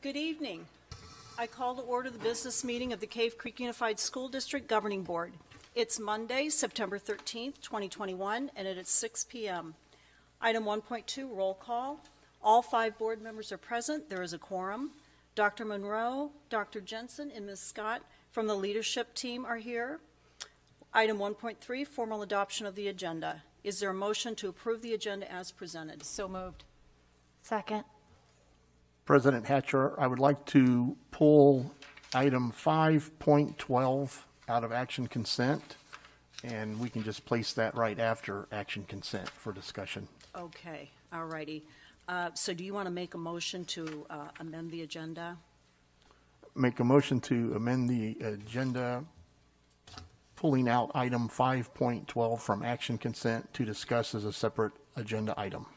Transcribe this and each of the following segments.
Good evening. I call to order the business meeting of the Cave Creek Unified School District Governing Board. It's Monday, September 13th, 2021, and it is 6 p.m. Item 1.2, roll call. All 5 board members are present. There is a quorum. Dr. Monroe, Dr. Jensen, and Ms. Scott from the leadership team are here. Item 1.3, formal adoption of the agenda. Is there a motion to approve the agenda as presented? So moved. Second. President Hatcher, I would like to pull item 5.12 out of action consent, and we can just place that right after action consent for discussion. Okay, all righty. So do you want to make a motion to amend the agenda? Make a motion to amend the agenda, pulling out item 5.12 from action consent to discuss as a separate agenda item.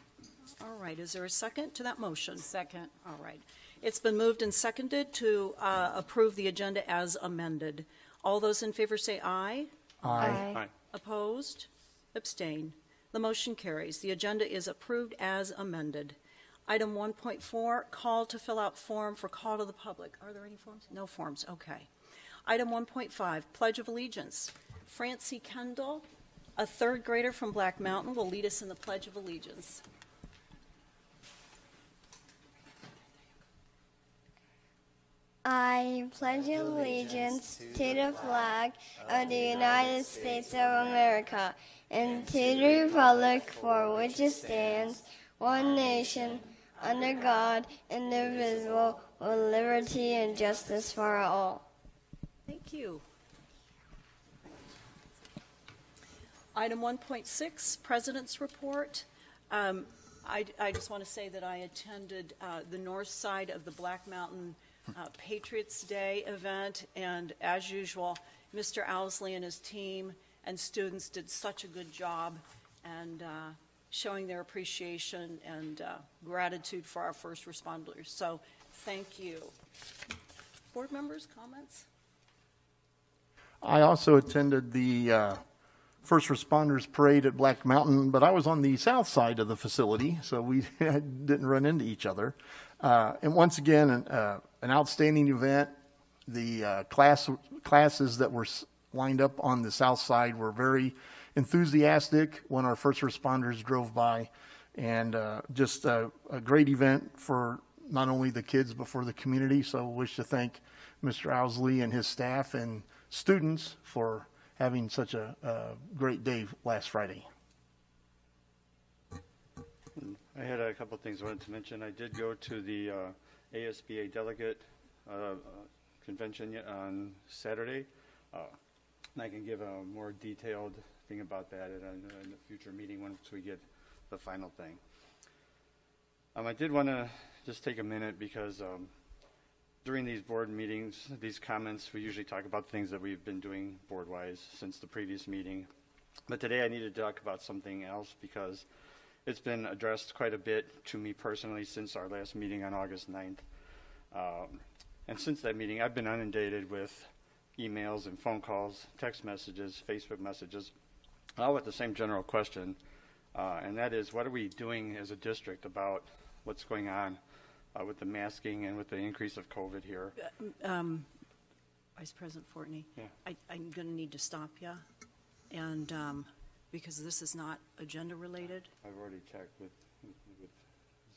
All right, is there a second to that motion? Second. All right. It's been moved and seconded to approve the agenda as amended. All those in favor say aye. Aye. Aye. Opposed? Abstain. The motion carries. The agenda is approved as amended. Item 1.4, call to fill out form for call to the public. Are there any forms? No forms. Okay. Item 1.5, Pledge of Allegiance. Francie Kendall, a third grader from Black Mountain, will lead us in the Pledge of Allegiance. I pledge allegiance to the flag of the United States of America and to the republic for which it stands, one nation, under God, indivisible, with liberty and justice for all. Thank you. Item 1.6, President's Report. I just want to say that I attended the north side of the Black Mountain Patriots Day event, and as usual, Mr. Owsley and his team and students did such a good job and showing their appreciation and gratitude for our first responders. So thank you. Board members, comments? I also attended the First Responders Parade at Black Mountain, but I was on the south side of the facility, so we didn't run into each other. And once again, an outstanding event. The classes that were lined up on the south side were very enthusiastic when our first responders drove by, and just a great event for not only the kids but for the community. So I wish to thank Mr. Owsley and his staff and students for having such a great day last Friday. I had a couple of things I wanted to mention. I did go to the ASBA delegate convention on Saturday. And I can give a more detailed thing about that in a future meeting once we get the final thing. I did want to just take a minute because during these board meetings, these comments, we usually talk about things that we've been doing board-wise since the previous meeting. But today I need to talk about something else because it's been addressed quite a bit to me personally since our last meeting on August 9th. And since that meeting, I've been inundated with emails and phone calls, text messages, Facebook messages, all with the same general question, and that is, what are we doing as a district about what's going on with the masking and with the increase of COVID here? Vice President Fortney, Yeah. I'm going to need to stop you, and because this is not agenda related. I've already checked with the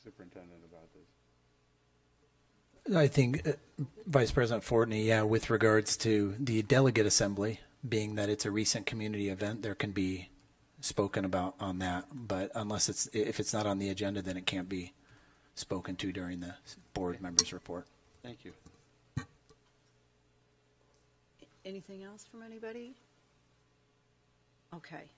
superintendent about this. I think Vice President Fortney, yeah, with regards to the delegate assembly, being that it's a recent community event, there can be spoken about on that. But if it's not on the agenda, then it can't be spoken to during the board members' report. Thank you. Anything else from anybody? Okay.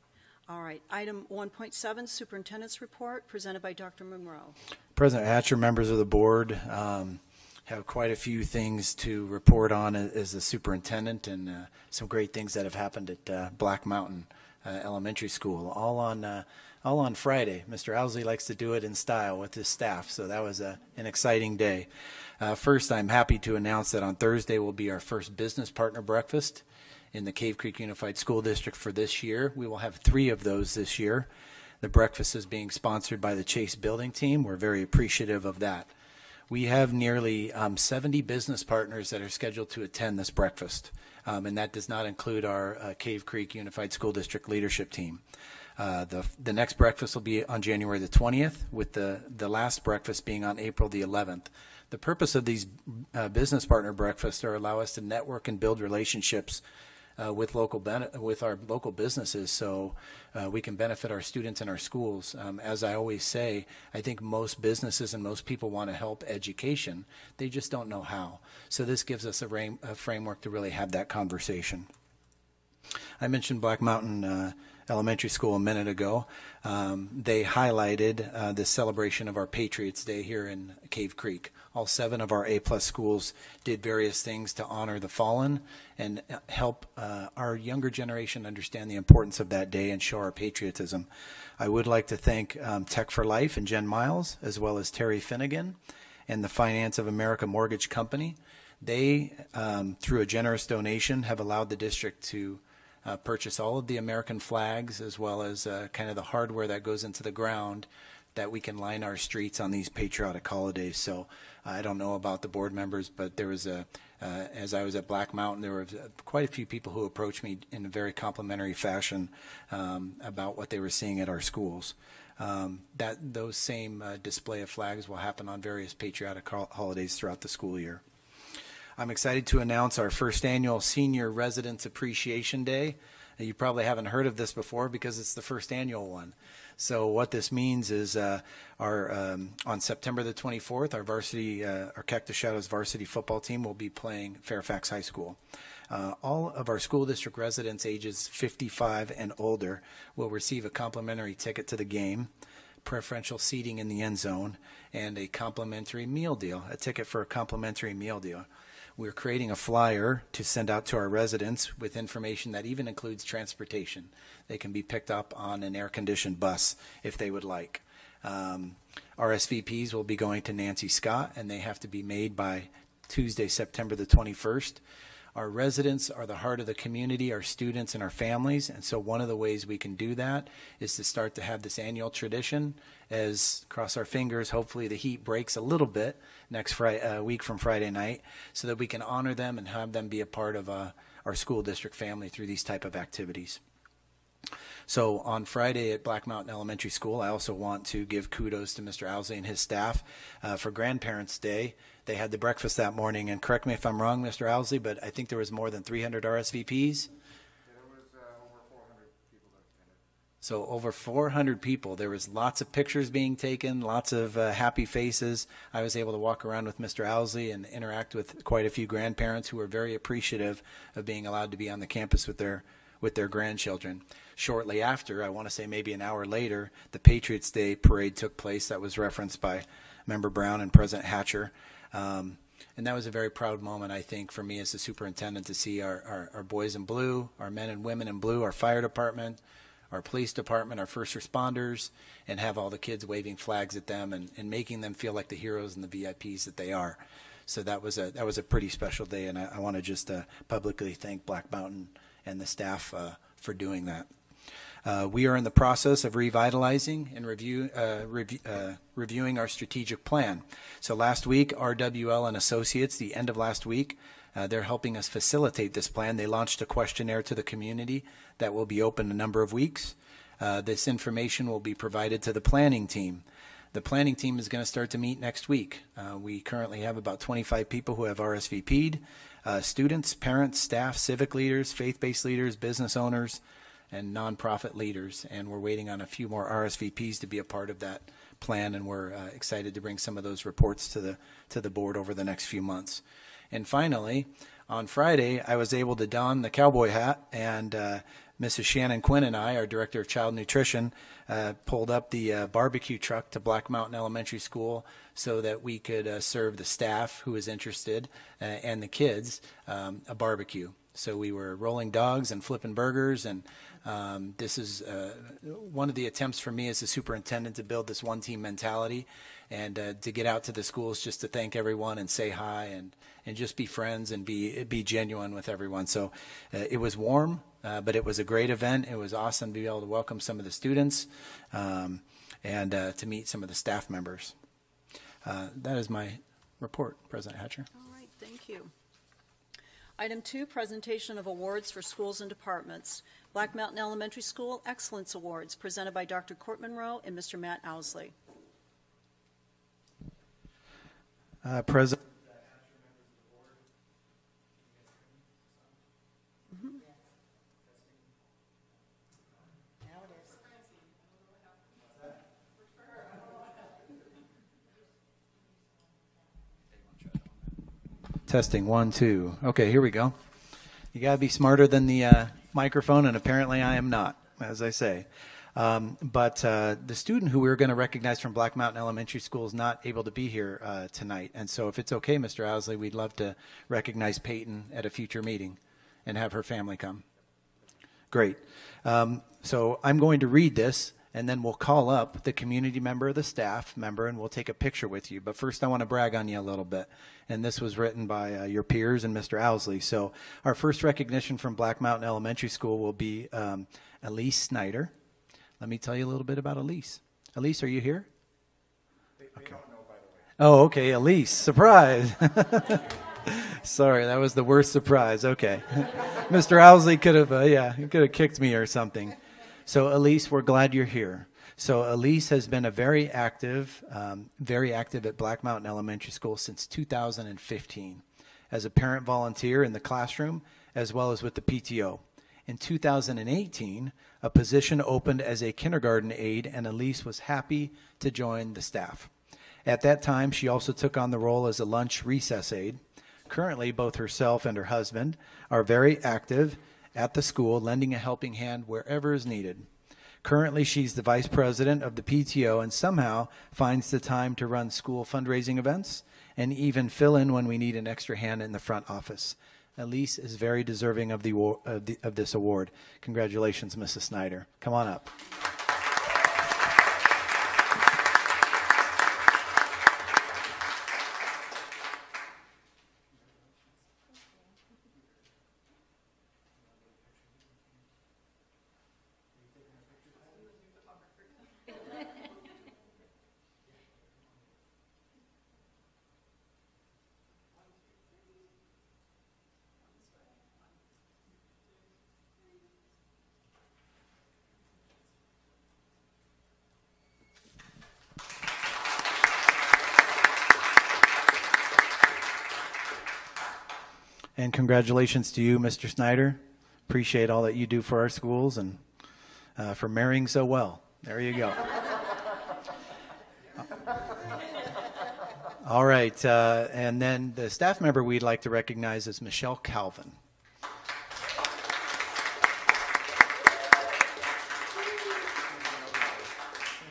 All right. Item 1.7, Superintendent's Report, presented by Dr. Monroe. President Hatcher, members of the board, have quite a few things to report on as a superintendent, and some great things that have happened at Black Mountain Elementary School, all on Friday. Mr. Owsley likes to do it in style with his staff, so that was an exciting day. First, I'm happy to announce that on Thursday will be our first business partner breakfast in the Cave Creek Unified School District for this year. We will have 3 of those this year. The breakfast is being sponsored by the Chase Building Team. We're very appreciative of that. We have nearly 70 business partners that are scheduled to attend this breakfast, and that does not include our Cave Creek Unified School District leadership team. The next breakfast will be on January the 20th, with the last breakfast being on April the 11th. The purpose of these business partner breakfasts are allow us to network and build relationships with our local businesses, so we can benefit our students and our schools. As I always say, I think most businesses and most people want to help education. They just don't know how. So this gives us a framework to really have that conversation. I mentioned Black Mountain Elementary School a minute ago. They highlighted the celebration of our Patriots Day here in Cave Creek. All 7 of our A-plus schools did various things to honor the fallen and help our younger generation understand the importance of that day and show our patriotism. I would like to thank Tech for Life and Jen Miles, as well as Terry Finnegan and the Finance of America Mortgage Company. They, through a generous donation, have allowed the district to purchase all of the American flags, as well as kind of the hardware that goes into the ground that we can line our streets on these patriotic holidays. So I don't know about the board members, but there was as I was at Black Mountain, there were quite a few people who approached me in a very complimentary fashion about what they were seeing at our schools. Those same display of flags will happen on various patriotic holidays throughout the school year. I'm excited to announce our first annual Senior Residents Appreciation Day. You probably haven't heard of this before because it's the first annual one. So what this means is on September the 24th, our Cactus Shadows varsity football team will be playing Fairfax High School. All of our school district residents ages 55 and older will receive a complimentary ticket to the game, preferential seating in the end zone, and a complimentary meal deal, a ticket for a complimentary meal deal. We're creating a flyer to send out to our residents with information that even includes transportation. They can be picked up on an air-conditioned bus if they would like. RSVPs will be going to Nancy Scott, and they have to be made by Tuesday, September the 21st. Our residents are the heart of the community, our students and our families, and so one of the ways we can do that is to start to have this annual tradition as, cross our fingers, hopefully the heat breaks a little bit next week from Friday night, so that we can honor them and have them be a part of our school district family through these type of activities. So on Friday at Black Mountain Elementary School, I also want to give kudos to Mr. Owsley and his staff for Grandparents' Day. They had the breakfast that morning, and correct me if I'm wrong, Mr. Owsley, but I think there was more than 300 RSVPs. So over 400 people. There was lots of pictures being taken, lots of happy faces. I was able to walk around with Mr. Owsley and interact with quite a few grandparents who were very appreciative of being allowed to be on the campus with their grandchildren. Shortly after, I want to say maybe an hour later, the Patriots Day parade took place that was referenced by Member Brown and President Hatcher. And that was a very proud moment, I think, for me as the superintendent to see our boys in blue, our men and women in blue, our fire department, our police department, our first responders, and have all the kids waving flags at them and making them feel like the heroes and the VIPs that they are. So that was a pretty special day, and I want to just publicly thank Black Mountain and the staff for doing that. We are in the process of revitalizing and reviewing our strategic plan. So last week, RWL and Associates, the end of last week, they're helping us facilitate this plan. They launched a questionnaire to the community that will be open a number of weeks. This information will be provided to the planning team. The planning team is going to start to meet next week. We currently have about 25 people who have RSVP'd, students, parents, staff, civic leaders, faith-based leaders, business owners, and nonprofit leaders, and we're waiting on a few more RSVPs to be a part of that plan, and we're excited to bring some of those reports to the board over the next few months. And finally, on Friday, I was able to don the cowboy hat, and Mrs. Shannon Quinn and I, our Director of Child Nutrition, pulled up the barbecue truck to Black Mountain Elementary School so that we could serve the staff who is interested and the kids a barbecue. So we were rolling dogs and flipping burgers, and this is one of the attempts for me as the superintendent to build this one-team mentality and to get out to the schools just to thank everyone and say hi and just be friends and be genuine with everyone. So it was warm, but it was a great event. It was awesome to be able to welcome some of the students and to meet some of the staff members. That is my report, President Hatcher. All right, thank you. Item 2, presentation of awards for schools and departments. Black Mountain Elementary School Excellence Awards, presented by Dr. Court Monroe and Mr. Matt Owsley. President. Testing 1, 2. Okay, here we go. You got to be smarter than the microphone, and apparently I am not, as I say. But the student who we're going to recognize from Black Mountain Elementary School is not able to be here tonight. And so if it's okay, Mr. Owsley, we'd love to recognize Peyton at a future meeting and have her family come. Great. So I'm going to read this, and then we'll call up the community member or the staff member, and we'll take a picture with you. But first, I want to brag on you a little bit. And this was written by your peers and Mr. Owsley. So our first recognition from Black Mountain Elementary School will be Elise Snyder. Let me tell you a little bit about Elise. Elise, are you here? They don't know, by the way. Oh, okay, Elise. Surprise. Sorry, that was the worst surprise. Okay. Mr. Owsley could have kicked me or something. So Elise, we're glad you're here. So Elise has been a very active at Black Mountain Elementary School since 2015 as a parent volunteer in the classroom as well as with the PTO. In 2018, a position opened as a kindergarten aide, and Elise was happy to join the staff. At that time, she also took on the role as a lunch recess aide. Currently, both herself and her husband are very active at the school, lending a helping hand wherever is needed. Currently, she's the vice president of the PTO and somehow finds the time to run school fundraising events and even fill in when we need an extra hand in the front office. Elise is very deserving of this award. Congratulations, Mrs. Snyder. Come on up. And congratulations to you, Mr. Snyder. Appreciate all that you do for our schools and for marrying so well. There you go. All right, and then the staff member we'd like to recognize is Michelle Calvin.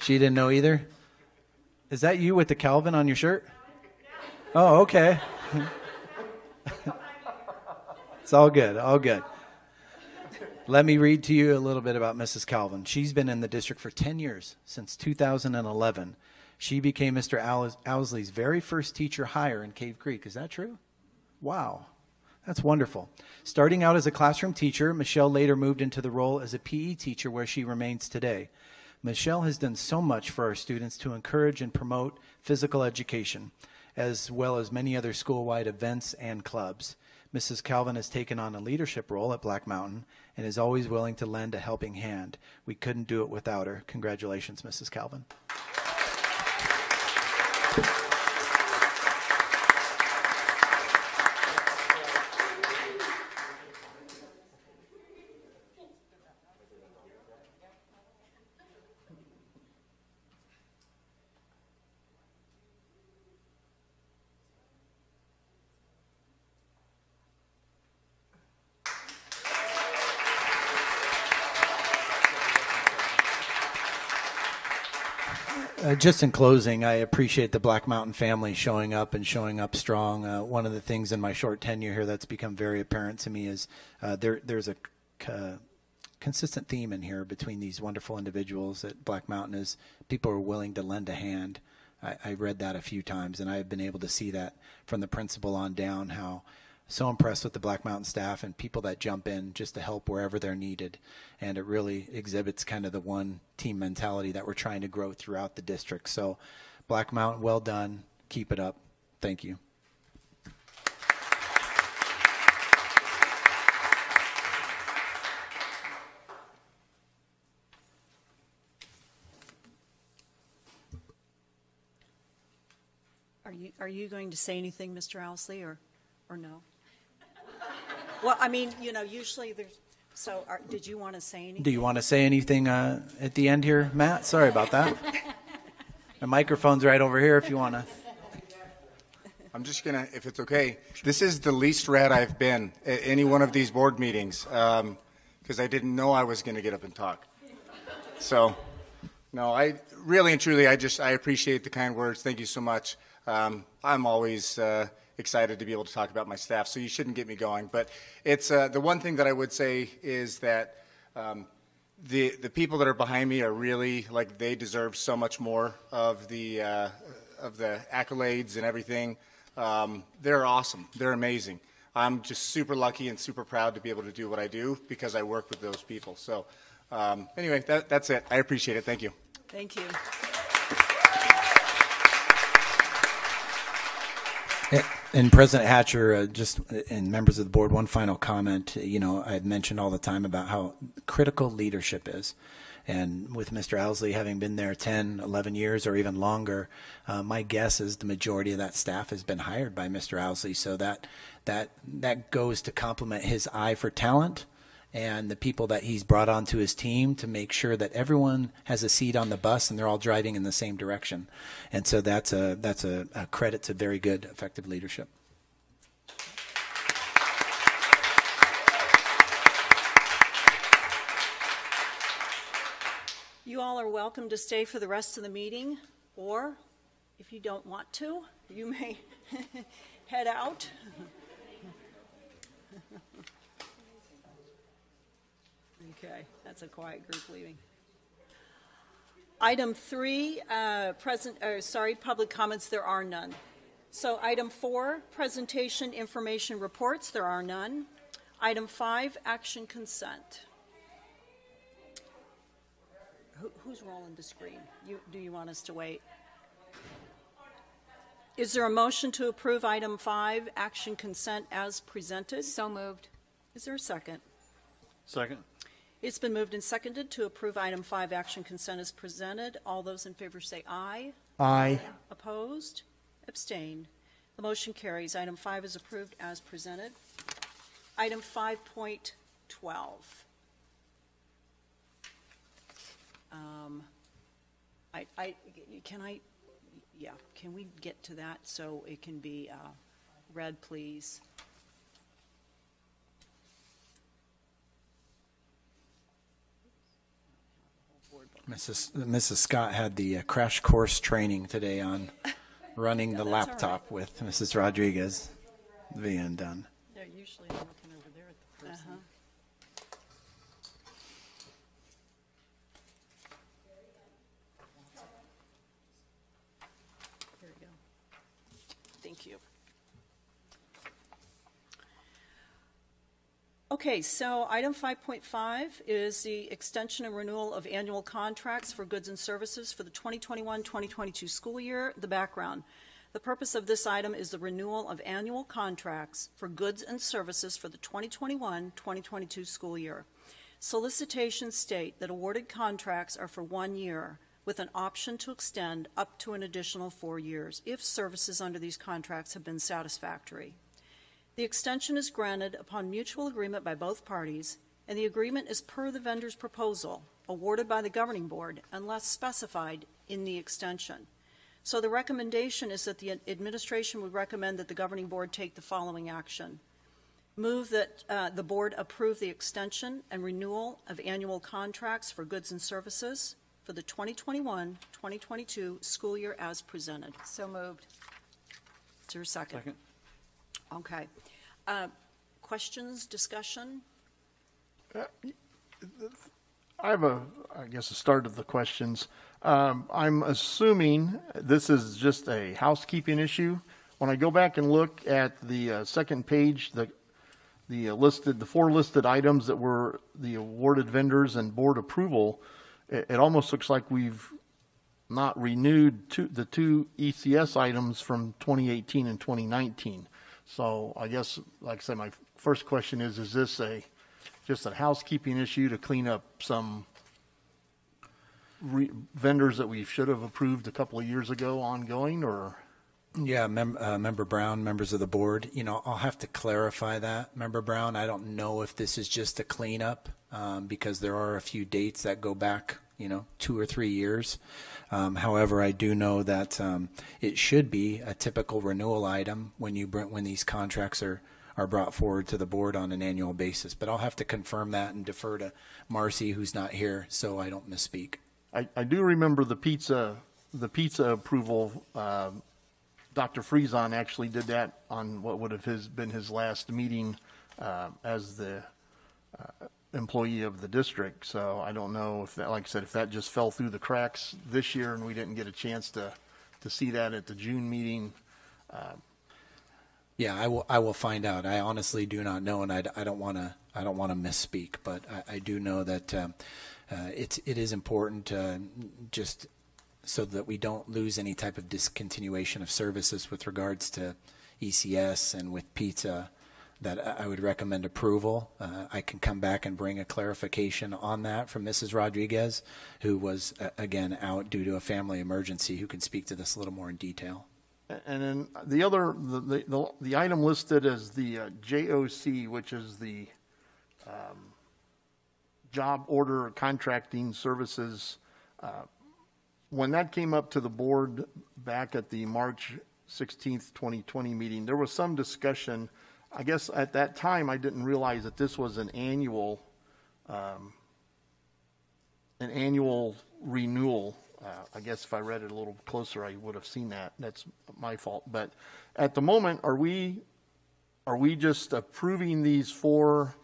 She didn't know either? Is that you with the Calvin on your shirt? Oh, okay. It's all good, all good. Let me read to you a little bit about Mrs. Calvin. She's been in the district for 10 years, since 2011. She became Mr. Owsley's very first teacher hire in Cave Creek. Is that true? Wow, that's wonderful. Starting out as a classroom teacher, Michelle later moved into the role as a PE teacher where she remains today. Michelle has done so much for our students to encourage and promote physical education, as well as many other school-wide events and clubs. Mrs. Calvin has taken on a leadership role at Black Mountain and is always willing to lend a helping hand. We couldn't do it without her. Congratulations, Mrs. Calvin. Just in closing, I appreciate the Black Mountain family showing up and showing up strong. One of the things in my short tenure here that's become very apparent to me is there's a consistent theme in here between these wonderful individuals at Black Mountain is people are willing to lend a hand. I read that a few times, and I've been able to see that from the principal on down, how so impressed with the Black Mountain staff and people that jump in just to help wherever they're needed. And it really exhibits kind of the one team mentality that we're trying to grow throughout the district. So Black Mountain, well done. Keep it up. Thank you. Are you going to say anything, Mr. Owsley, or no? Well, I mean, usually there's, so did you want to say anything? Do you want to say anything at the end here, Matt? Sorry about that. The microphone's right over here if you want to. I'm just going to, if it's okay, this is the least red I've been at any one of these board meetings because I didn't know I was going to get up and talk. So, no, I really and truly, I appreciate the kind words. Thank you so much. I'm always excited to be able to talk about my staff, so you shouldn't get me going. But it's the one thing that I would say is that the people that are behind me are really, like, they deserve so much more of the accolades and everything. They're awesome. They're amazing. I'm just super lucky and super proud to be able to do what I do because I work with those people. So anyway, that's it. I appreciate it. Thank you. Thank you. And President Hatcher, just and members of the board, one final comment. I had mentioned all the time about how critical leadership is. And with Mr. Owsley having been there 10, 11 years or even longer, my guess is the majority of that staff has been hired by Mr. Owsley. So that goes to complement his eye for talent and the people that he's brought onto his team to make sure that everyone has a seat on the bus and they're all driving in the same direction. And so that's a credit to very good, effective leadership. You all are welcome to stay for the rest of the meeting, or if you don't want to, you may head out. Okay, that's a quiet group leaving. Item 3, public comments, there are none. So item 4, presentation information reports, there are none. Item 5, action consent. Who's rolling the screen? Do you want us to wait? Is there a motion to approve item 5, action consent as presented? So moved. Is there a second? Second. It's been moved and seconded to approve item 5, action consent as presented. All those in favor say aye. Aye. Opposed? Abstained. The motion carries. Item 5 is approved as presented. Item 5.12. Can we get to that so it can be read, please? Mrs. Scott had the crash course training today on running the laptop with Mrs. Rodriguez being done. They're usually looking over there at the person. There you go. Thank you. Okay, so item 5.5 is the extension and renewal of annual contracts for goods and services for the 2021-2022 school year. The background. The purpose of this item is the renewal of annual contracts for goods and services for the 2021-2022 school year. Solicitations state that awarded contracts are for 1 year with an option to extend up to an additional 4 years if services under these contracts have been satisfactory. The extension is granted upon mutual agreement by both parties, and the agreement is per the vendor's proposal, awarded by the governing board, unless specified in the extension. So the recommendation is that the administration would recommend that the governing board take the following action. Move that the board approve the extension and renewal of annual contracts for goods and services for the 2021-2022 school year as presented. So moved. Is there a second? Second. Okay. Questions, discussion? I have I guess, a start of the questions. I'm assuming this is just a housekeeping issue. When I go back and look at the second page, the 4 listed items that were the awarded vendors and board approval, it almost looks like we've not renewed the two ECS items from 2018 and 2019. So I guess, like I said, my first question is this just a housekeeping issue to clean up some vendors that we should have approved a couple of years ago ongoing, or? Yeah, Member Brown, members of the board, I'll have to clarify that, Member Brown. I don't know if this is just a cleanup because there are a few dates that go back, 2 or 3 years. However, I do know that it should be a typical renewal item when these contracts are brought forward to the board on an annual basis. But I'll have to confirm that and defer to Marcy, who's not here, so I don't misspeak. I do remember the pizza approval. Dr. Friesen actually did that on what would have been his last meeting as the employee of the district. So I don't know if that, like I said, if that just fell through the cracks this year and we didn't get a chance to see that at the June meeting. Yeah, I will find out. I honestly do not know, and I don't want to misspeak, but I do know that it is important just so that we don't lose any type of discontinuation of services with regards to ECS and with pizza, that I would recommend approval. I can come back and bring a clarification on that from Mrs. Rodriguez, who was, again, out due to a family emergency, who can speak to this a little more in detail. And then the item listed as the JOC, which is the job order contracting services, when that came up to the board back at the March 16th, 2020 meeting, there was some discussion. I guess at that time I didn't realize that this was an annual renewal. I guess if I read it a little closer, I would have seen that. That's my fault. But at the moment, are we just approving these 4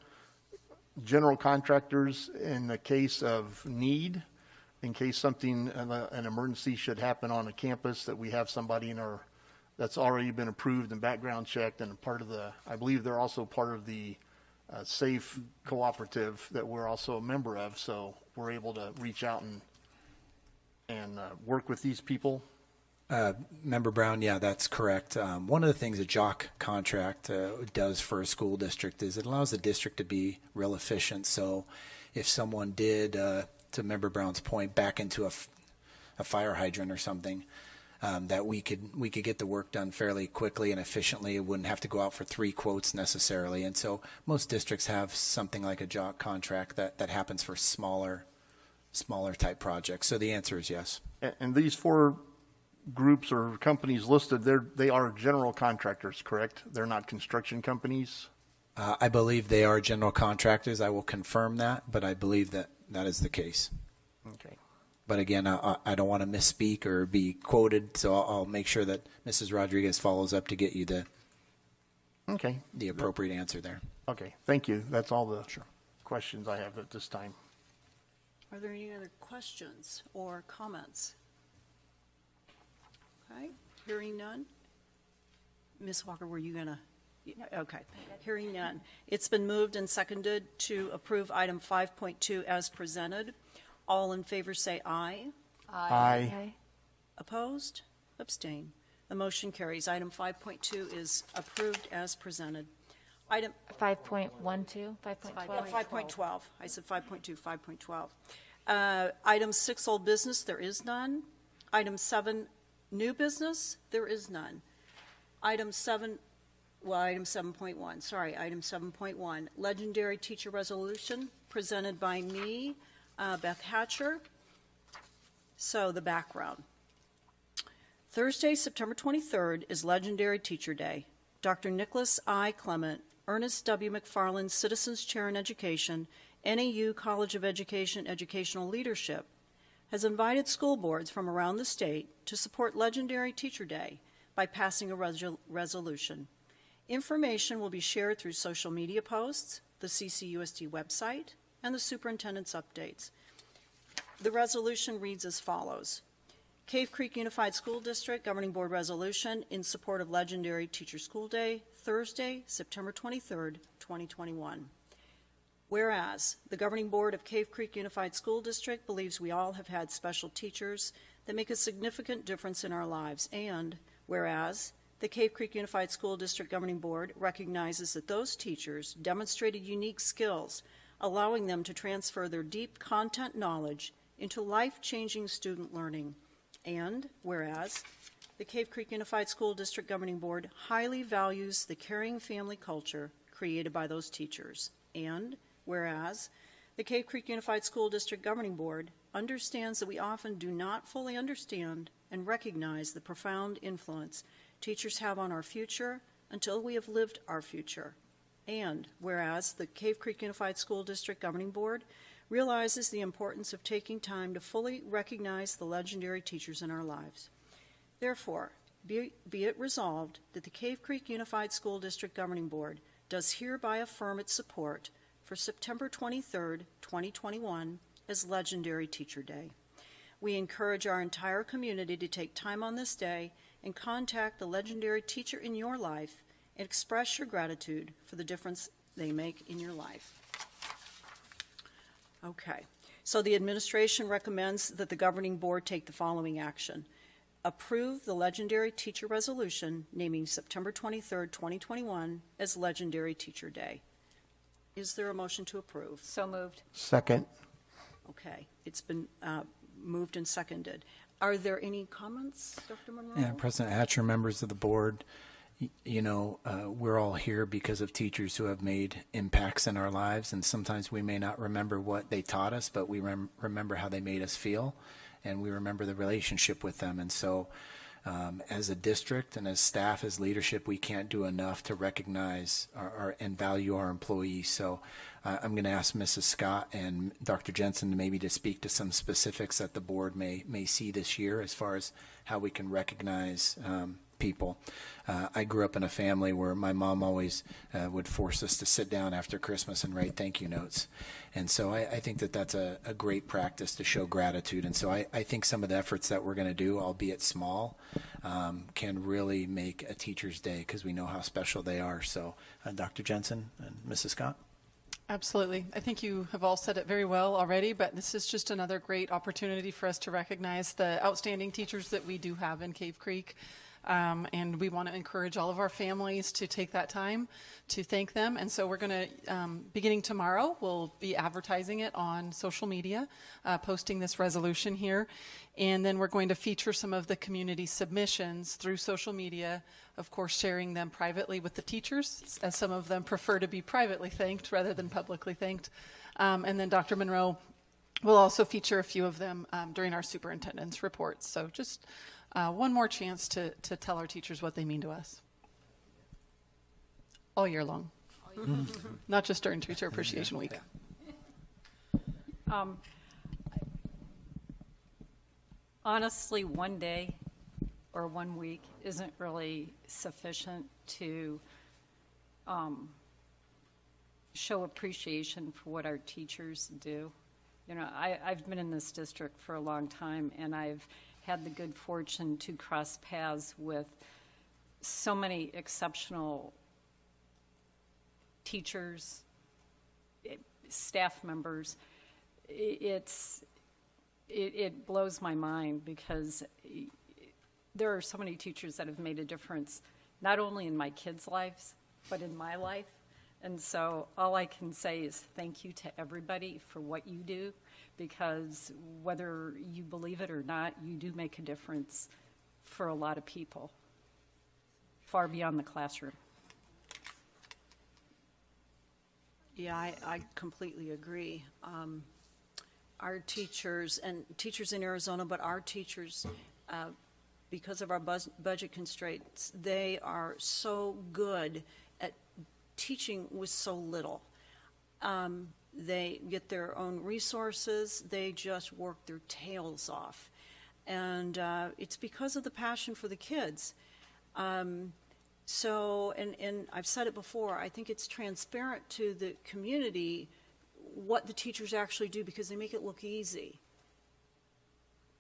general contractors in the case of need? In case something, an emergency should happen on a campus, that we have somebody that's already been approved and background checked, and I believe they're also part of the SAFE cooperative that we're also a member of, so we're able to reach out and work with these people. Member Brown, yeah, that's correct. One of the things a JOC contract does for a school district is it allows the district to be real efficient. So if someone did, to Member Brown's point, back into a fire hydrant or something, that we could get the work done fairly quickly and efficiently. It wouldn't have to go out for 3 quotes necessarily. And so most districts have something like a JOC contract that happens for smaller type projects. So the answer is yes. And these 4 groups or companies listed, they are general contractors, correct? They're not construction companies? I believe they are general contractors. I will confirm that, but I believe that is the case. Okay. But again, I don't want to misspeak or be quoted, so I'll make sure that Mrs. Rodriguez follows up to get you the appropriate answer there. Okay, thank you. That's all the questions I have at this time. Are there any other questions or comments? Okay, hearing none. Ms. Walker, were you going to? Okay, hearing none. It's been moved and seconded to approve item 5.2 as presented. All in favor say aye. Aye. Opposed? Abstain. The motion carries. Item 5.2 is approved as presented. Item 5.12, 5.12. 5.12. I said 5.2, 5.12. Item 6, old business, there is none. Item 7, new business, there is none. Item 7.1, sorry, item 7.1, legendary teacher resolution presented by me, Beth Hatcher. So the background. Thursday, September 23rd is Legendary Teacher Day. Dr. Nicholas I. Clement, Ernest W. McFarland Citizens Chair in Education, NAU College of Education Educational Leadership, has invited school boards from around the state to support Legendary Teacher Day by passing a resolution. Information will be shared through social media posts, the CCUSD website, and the superintendent's updates. The resolution reads as follows. Cave Creek Unified School District Governing Board Resolution in support of Legendary Teacher School Day, Thursday, September 23rd, 2021. Whereas the Governing Board of Cave Creek Unified School District believes we all have had special teachers that make a significant difference in our lives. And whereas the Cave Creek Unified School District Governing Board recognizes that those teachers demonstrated unique skills, allowing them to transfer their deep content knowledge into life-changing student learning. And whereas the Cave Creek Unified School District Governing Board highly values the caring family culture created by those teachers. And whereas the Cave Creek Unified School District Governing Board understands that we often do not fully understand and recognize the profound influence teachers have on our future until we have lived our future. And whereas the Cave Creek Unified School District Governing Board realizes the importance of taking time to fully recognize the legendary teachers in our lives. Therefore, be it resolved that the Cave Creek Unified School District Governing Board does hereby affirm its support for September 23rd, 2021 as Legendary Teacher Day. We encourage our entire community to take time on this day and contact the legendary teacher in your life and express your gratitude for the difference they make in your life. Okay, so the administration recommends that the governing board take the following action. Approve the Legendary Teacher Resolution naming September 23rd, 2021 as Legendary Teacher Day. Is there a motion to approve? So moved. Second. Okay, it's been moved and seconded. Are there any comments, Dr. Monroe? Yeah, President Hatcher, members of the board, we're all here because of teachers who have made impacts in our lives, and sometimes we may not remember what they taught us, but we remember how they made us feel, and we remember the relationship with them. And so as a district and as staff, as leadership, we can't do enough to recognize and value our employees. So I'm going to ask Mrs. Scott and Dr. Jensen to speak to some specifics that the board may see this year as far as how we can recognize people. I grew up in a family where my mom always would force us to sit down after Christmas and write thank you notes. And so I think that that's a great practice to show gratitude. And so I think some of the efforts that we're going to do, albeit small, can really make a teacher's day because we know how special they are. So Dr. Jensen and Mrs. Scott. Absolutely. I think you have all said it very well already, but this is just another great opportunity for us to recognize the outstanding teachers that we do have in Cave Creek. And we want to encourage all of our families to take that time to thank them. And so we're going to, beginning tomorrow, we'll be advertising it on social media, posting this resolution here. And then we're going to feature some of the community submissions through social media, of course, sharing them privately with the teachers, as some of them prefer to be privately thanked rather than publicly thanked. And then Dr. Monroe will also feature a few of them during our superintendent's reports. So just one more chance to tell our teachers what they mean to us all year long, not just during Teacher Appreciation Week. Honestly, one day or 1 week isn't really sufficient to show appreciation for what our teachers do. You know, I've been in this district for a long time, and I've had the good fortune to cross paths with so many exceptional teachers, staff members. It blows my mind because there are so many teachers that have made a difference, not only in my kids' lives, but in my life. And so all I can say is thank you to everybody for what you do, because whether you believe it or not, you do make a difference for a lot of people, far beyond the classroom. Yeah, I completely agree. Our teachers, and teachers in Arizona, but our teachers, because of our budget constraints, they are so good at teaching with so little. They get their own resources. They just work their tails off. And it's because of the passion for the kids. So, and I've said it before, I think it's transparent to the community what the teachers actually do because they make it look easy.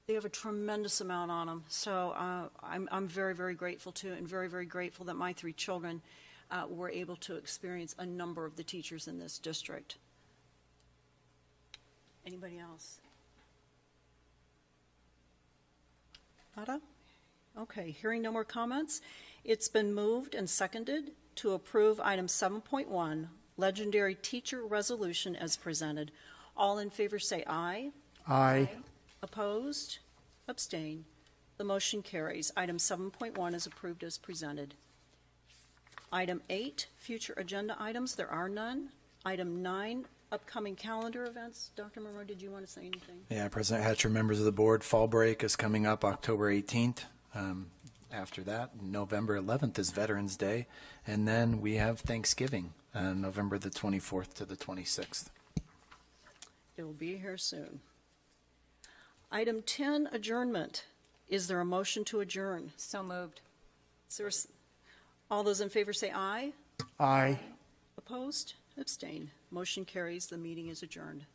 They have a tremendous amount on them. So I'm very, very grateful to, and very, very grateful that my 3 children were able to experience a number of the teachers in this district. Anybody else? Nada? Okay, hearing no more comments, it's been moved and seconded to approve item 7.1, legendary teacher resolution as presented. All in favor say aye. Aye. Opposed? Abstain. The motion carries. Item 7.1 is approved as presented. Item 8, future agenda items. There are none. Item 9, upcoming calendar events. Dr. Monroe, did you want to say anything? Yeah, President Hatcher, members of the board, fall break is coming up October 18th. After that, November 11th is Veterans Day, and then we have Thanksgiving, November the 24th to the 26th. It will be here soon. Item 10, adjournment. Is there a motion to adjourn? So moved. Is there all those in favor say aye. Aye. Opposed? Abstain. Motion carries. The meeting is adjourned.